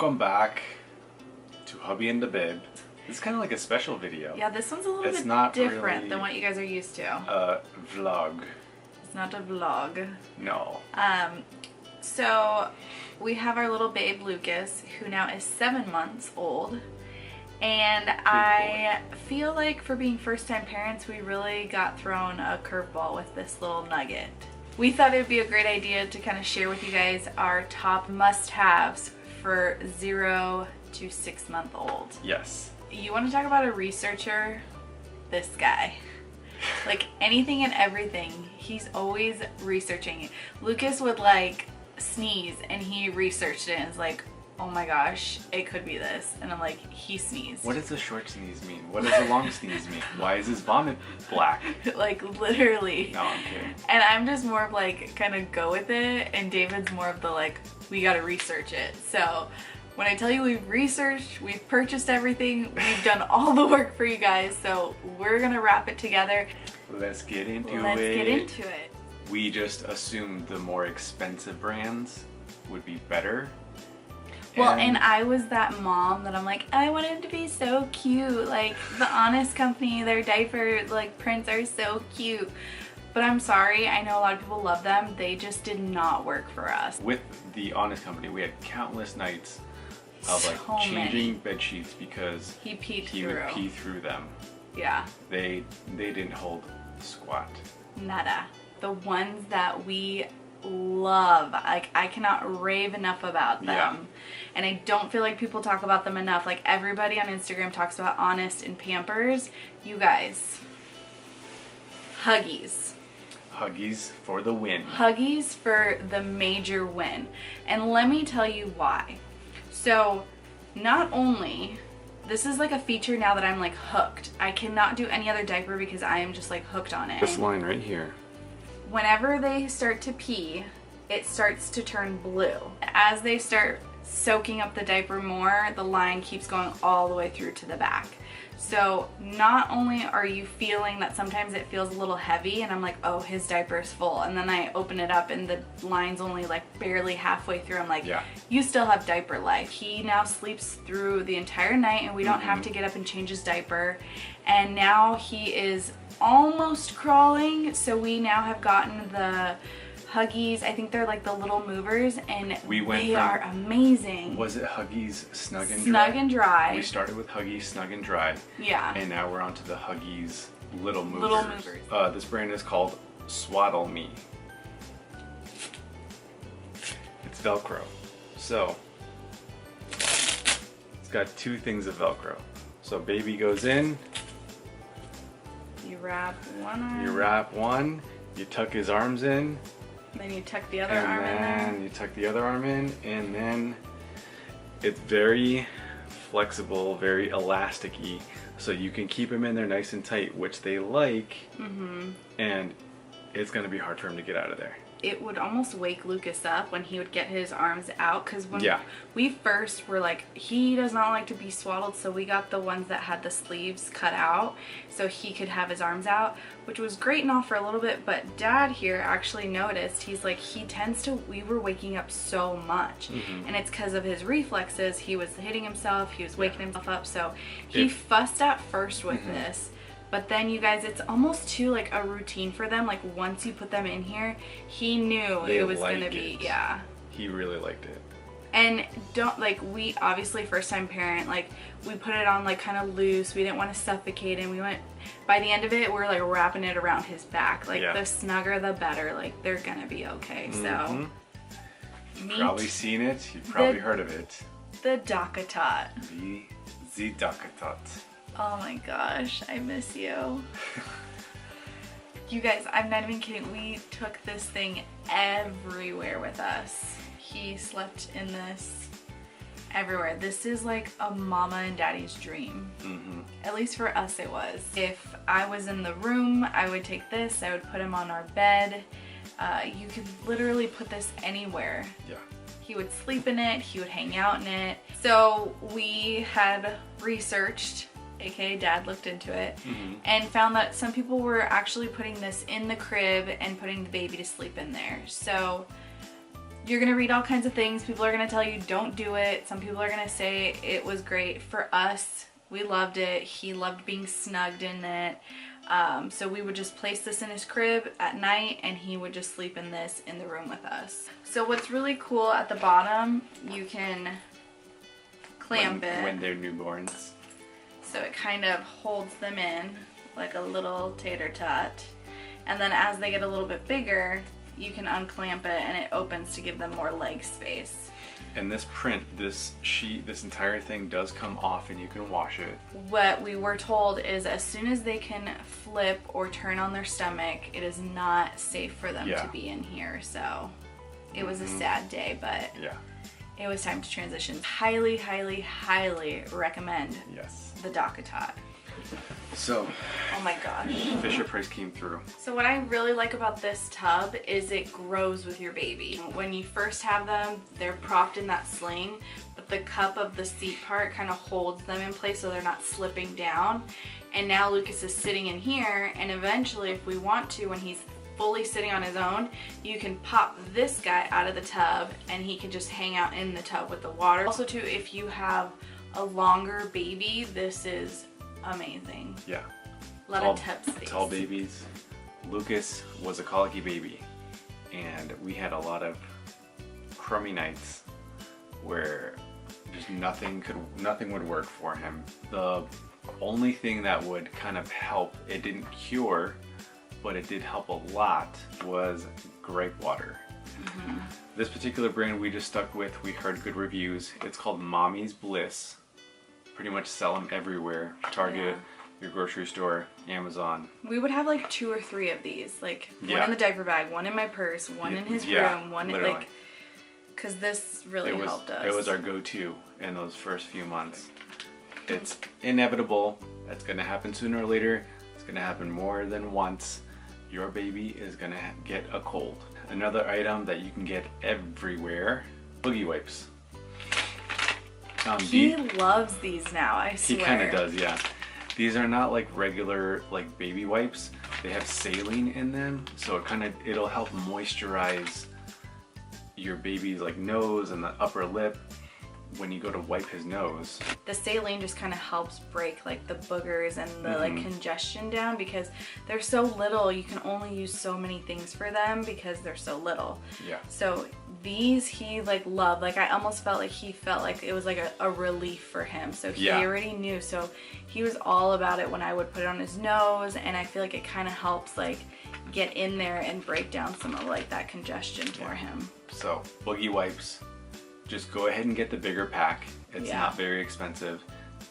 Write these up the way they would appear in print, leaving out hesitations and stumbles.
Welcome back to Hubby and the Babe. This is kind of like a special video. Yeah, this one's a little bit different really than what you guys are used to. A vlog. It's not a vlog. No. So we have our little babe Lucas, who now is 7 months old. And I feel like for being first-time parents, we really got thrown a curveball with this little nugget. We thought it would be a great idea to kind of share with you guys our top must-haves for 0 to 6 month old. Yes. You want to talk about a researcher? This guy. Like anything and everything, he's always researching. Lucas would like sneeze and he researched it and is like, oh my gosh, it could be this. And I'm like, he sneezed. What does a short sneeze mean? What does a long sneeze mean? Why is his vomit black? Like literally. No, I'm kidding. And I'm just more of like, kind of go with it. And David's more of the like, we gotta research it. So when I tell you we've researched, we've purchased everything, we've done all the work for you guys. So we're gonna wrap it together. Let's get into it. Let's get into it. We just assumed the more expensive brands would be better. Well, and I was that mom that I'm like, I want him to be so cute. Like the Honest Company, their diaper like prints are so cute. But I'm sorry, I know a lot of people love them. They just did not work for us. With the Honest Company, we had countless nights of like changing bed sheets because he would pee through them. Yeah. They didn't hold squat. Nada. The ones that we love, like I cannot rave enough about them. Yeah. And I don't feel like people talk about them enough. Like everybody on Instagram talks about Honest and Pampers. You guys, Huggies. Huggies for the win. Huggies for the major win. And let me tell you why. So not only, this is like a feature now that I'm like hooked. I cannot do any other diaper because I am just like hooked on it. This line right here. Whenever they start to pee, it starts to turn blue. As they start soaking up the diaper more, the line keeps going all the way through to the back. So not only are you feeling that sometimes it feels a little heavy and I'm like, oh, his diaper is full. And then I open it up and the line's only like barely halfway through. I'm like, yeah, you still have diaper life. He now sleeps through the entire night and we don't have to get up and change his diaper. And now he is almost crawling. So we now have gotten the Huggies, I think they're like the little movers, and they are amazing. Was it Huggies Snug and Dry? Snug and Dry. We started with Huggies Snug and Dry. Yeah. And now we're on to the Huggies Little Movers. Little Movers. This brand is called SwaddleMe. It's Velcro. So, it's got two things of Velcro. So baby goes in. You wrap one arm. You wrap one. You tuck his arms in. Then you tuck the other arm in there. And then you tuck the other arm in, and then it's very flexible, very elasticy, so you can keep him in there nice and tight, which they like, and it's going to be hard for him to get out of there. It would almost wake Lucas up when he would get his arms out, because when we first were like, he does not like to be swaddled, so we got the ones that had the sleeves cut out so he could have his arms out, which was great and all for a little bit. But Dad here actually noticed, he's like, he tends to, we were waking up so much, and it's because of his reflexes. He was hitting himself, he was waking himself up, so he fussed at first with this. But then you guys, it's almost too like a routine for them. Like once you put them in here, he knew it was gonna be, He really liked it. And don't, like, we obviously first time parent, like we put it on like kind of loose. We didn't want to suffocate him. We went, by the end of it, we're like wrapping it around his back. Like the snugger the better. Like they're gonna be okay. So you've probably seen it. You've probably heard of it. The DocATot. The DocATot. Oh my gosh, I miss you. You guys, I'm not even kidding. We took this thing everywhere with us. He slept in this everywhere. This is like a mama and daddy's dream. At least for us it was. If I was in the room, I would take this, I would put him on our bed. You could literally put this anywhere. Yeah. He would sleep in it, he would hang out in it. So we had researched, aka Dad looked into it, and found that some people were actually putting this in the crib and putting the baby to sleep in there. So You're gonna read all kinds of things. People are gonna tell you don't do it. Some people are gonna say it was great. For us, we loved it. He loved being snugged in it. So we would just place this in his crib at night and he would just sleep in this in the room with us. So what's really cool at the bottom, you can clamp it. When they're newborns. So it kind of holds them in like a little tater tot. And then as they get a little bit bigger, you can unclamp it and it opens to give them more leg space. And this print, this sheet, this entire thing does come off and you can wash it. What we were told is as soon as they can flip or turn on their stomach, it is not safe for them to be in here. So it was a sad day, but it was time to transition. Highly, highly, highly recommend the DocATot. So, oh my gosh, Fisher Price came through. So what I really like about this tub is it grows with your baby. When you first have them, they're propped in that sling, but the cup of the seat part kind of holds them in place so they're not slipping down. And now Lucas is sitting in here, and eventually if we want to, when he's fully sitting on his own, you can pop this guy out of the tub and he can just hang out in the tub with the water. Also too, if you have a longer baby, this is amazing. Yeah. A lot of tub space. Tall babies. Lucas was a colicky baby, and we had a lot of crummy nights where just nothing would work for him. The only thing that would kind of help, it didn't cure, but it did help a lot, was Gripe water. This particular brand we just stuck with, we heard good reviews. It's called Mommy's Bliss. Pretty much sell them everywhere. Target, your grocery store, Amazon. We would have like 2 or 3 of these, like one in the diaper bag, one in my purse, one in his room, one in like, because this really helped us. It was our go-to in those first few months. It's inevitable. That's gonna happen sooner or later. It's gonna happen more than once. Your baby is gonna get a cold. Another item that you can get everywhere, Boogie Wipes. He loves these now, I swear. He kind of does, yeah. These are not like regular like baby wipes. They have saline in them, so it'll help moisturize your baby's like nose and the upper lip when you go to wipe his nose. The saline just kind of helps break like the boogers and the like congestion down, because they're so little. You can only use so many things for them because they're so little. Yeah. So these he like loved. Like I almost felt like he felt like it was like a relief for him. So he already knew. So he was all about it when I would put it on his nose, and I feel like it kind of helps like get in there and break down some of like that congestion for him. So Boogie Wipes. Just go ahead and get the bigger pack. It's not very expensive.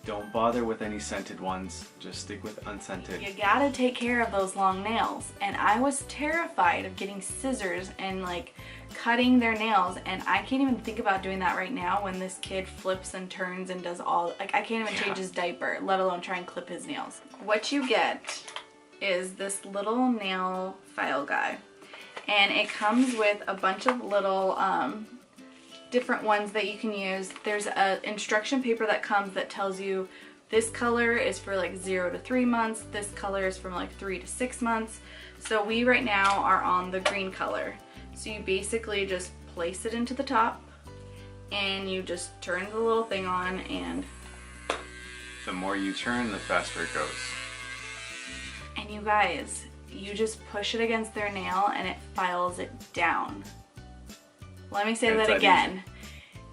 Don't bother with any scented ones. Just stick with unscented. You gotta take care of those long nails. And I was terrified of getting scissors and like cutting their nails. And I can't even think about doing that right now when this kid flips and turns and does all, like I can't even change his diaper, let alone try and clip his nails. What you get is this little nail file guy. And it comes with a bunch of little, different ones that you can use. There's an instruction paper that comes that tells you this color is for like 0 to 3 months, this color is from like 3 to 6 months. So we right now are on the green color. So you basically just place it into the top and you just turn the little thing on, and the more you turn, the faster it goes. And you guys, you just push it against their nail and it files it down. Let me say that again.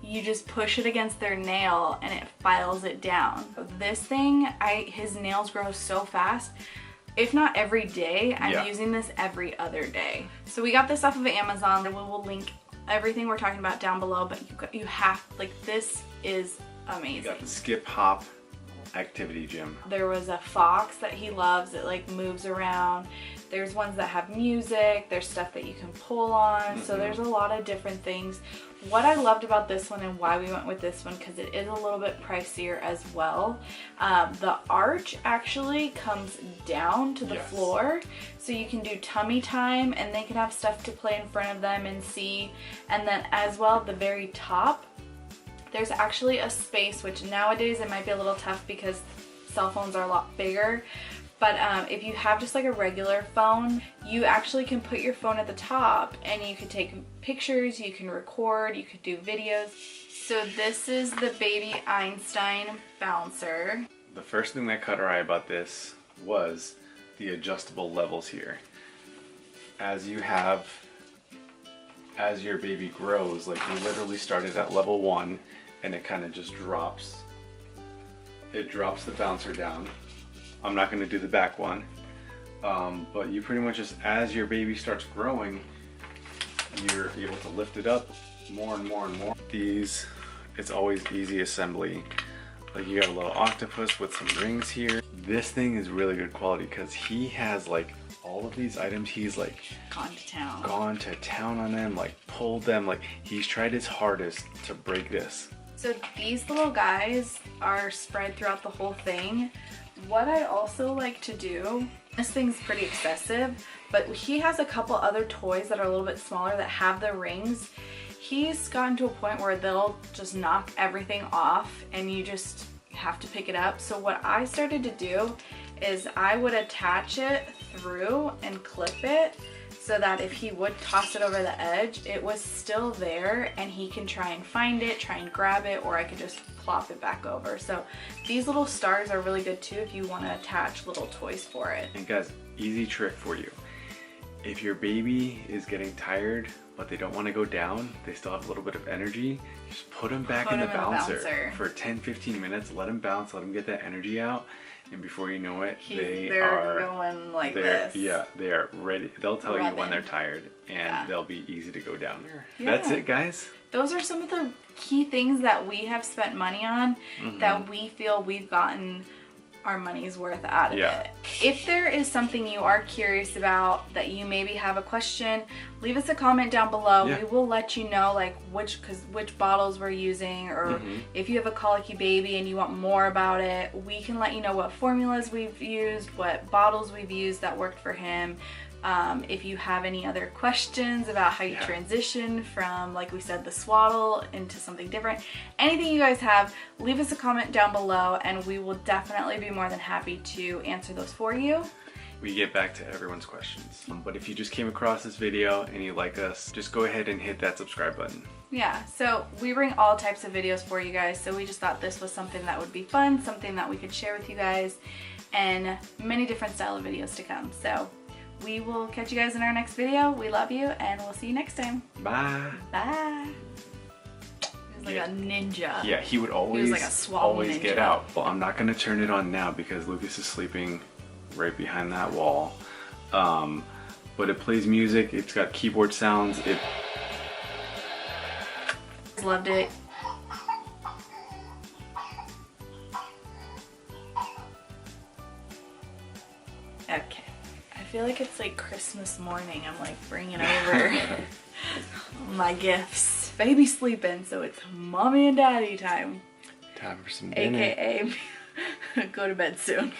You just push it against their nail and it files it down. This thing, his nails grow so fast. If not every day, I'm using this every other day. So we got this off of Amazon. We will link everything we're talking about down below, but you have, like, this is amazing. You got the skip hop activity gym. There was a fox that he loves. It like moves around. There's ones that have music. There's stuff that you can pull on. So there's a lot of different things. What I loved about this one and why we went with this one, because it is a little bit pricier as well. The arch actually comes down to the floor, so you can do tummy time and they can have stuff to play in front of them and see. And then as well, at the very top, there's actually a space, which nowadays it might be a little tough because cell phones are a lot bigger, But if you have just like a regular phone, you actually can put your phone at the top and you can take pictures, you can record, you could do videos. So this is the baby Einstein bouncer. The first thing that caught our eye about this was the adjustable levels here. As your baby grows, like we literally started at level 1 and it kind of just drops. It drops the bouncer down. I'm not going to do the back one, but you pretty much just, as your baby starts growing, you're able to lift it up more and more and more. These, it's always easy assembly. Like you got a little octopus with some rings here. This thing is really good quality because he has like all of these items. He's like gone to town on them, like pulled them, like he's tried his hardest to break this. So these little guys are spread throughout the whole thing. What I also like to do, this thing's pretty excessive, but he has a couple other toys that are a little bit smaller that have the rings. He's gotten to a point where they'll just knock everything off and you just have to pick it up. So what I started to do is I would attach it through and clip it so that if he would toss it over the edge, it was still there and he can try and find it, try and grab it, or I could just plop it back over. So these little stars are really good too if you want to attach little toys for it. And guys, easy trick for you. If your baby is getting tired but they don't want to go down, they still have a little bit of energy, just put them back in the bouncer for 10-15 minutes, let them bounce, let them get that energy out, and before you know it, they're going like this. Yeah, they are ready. They'll tell you when they're tired, and they'll be easy to go down. That's it, guys. Those are some of the key things that we have spent money on that we feel we've gotten our money's worth out of it. If there is something you are curious about, that you maybe have a question, leave us a comment down below. We will let you know like which bottles we're using, or if you have a colicky baby and you want more about it, we can let you know what formulas we've used, what bottles we've used that worked for him. If you have any other questions about how you transition from, like we said, the swaddle into something different, anything you guys have, leave us a comment down below and we will definitely be more than happy to answer those for you. We get back to everyone's questions. But if you just came across this video and you like us, just go ahead and hit that subscribe button. Yeah, so we bring all types of videos for you guys, so we just thought this was something that would be fun, something that we could share with you guys, and many different style of videos to come. So we will catch you guys in our next video. We love you, and we'll see you next time. Bye. Bye. He's like a ninja. Yeah, he would always, like a swaddle ninja. Get out. Well, I'm not going to turn it on now because Lucas is sleeping right behind that wall. But it plays music. It's got keyboard sounds. Loved it. Okay. I feel like it's like Christmas morning. I'm like bringing over my gifts. Baby's sleeping, so it's mommy and daddy time. Time for some dinner. AKA go to bed soon.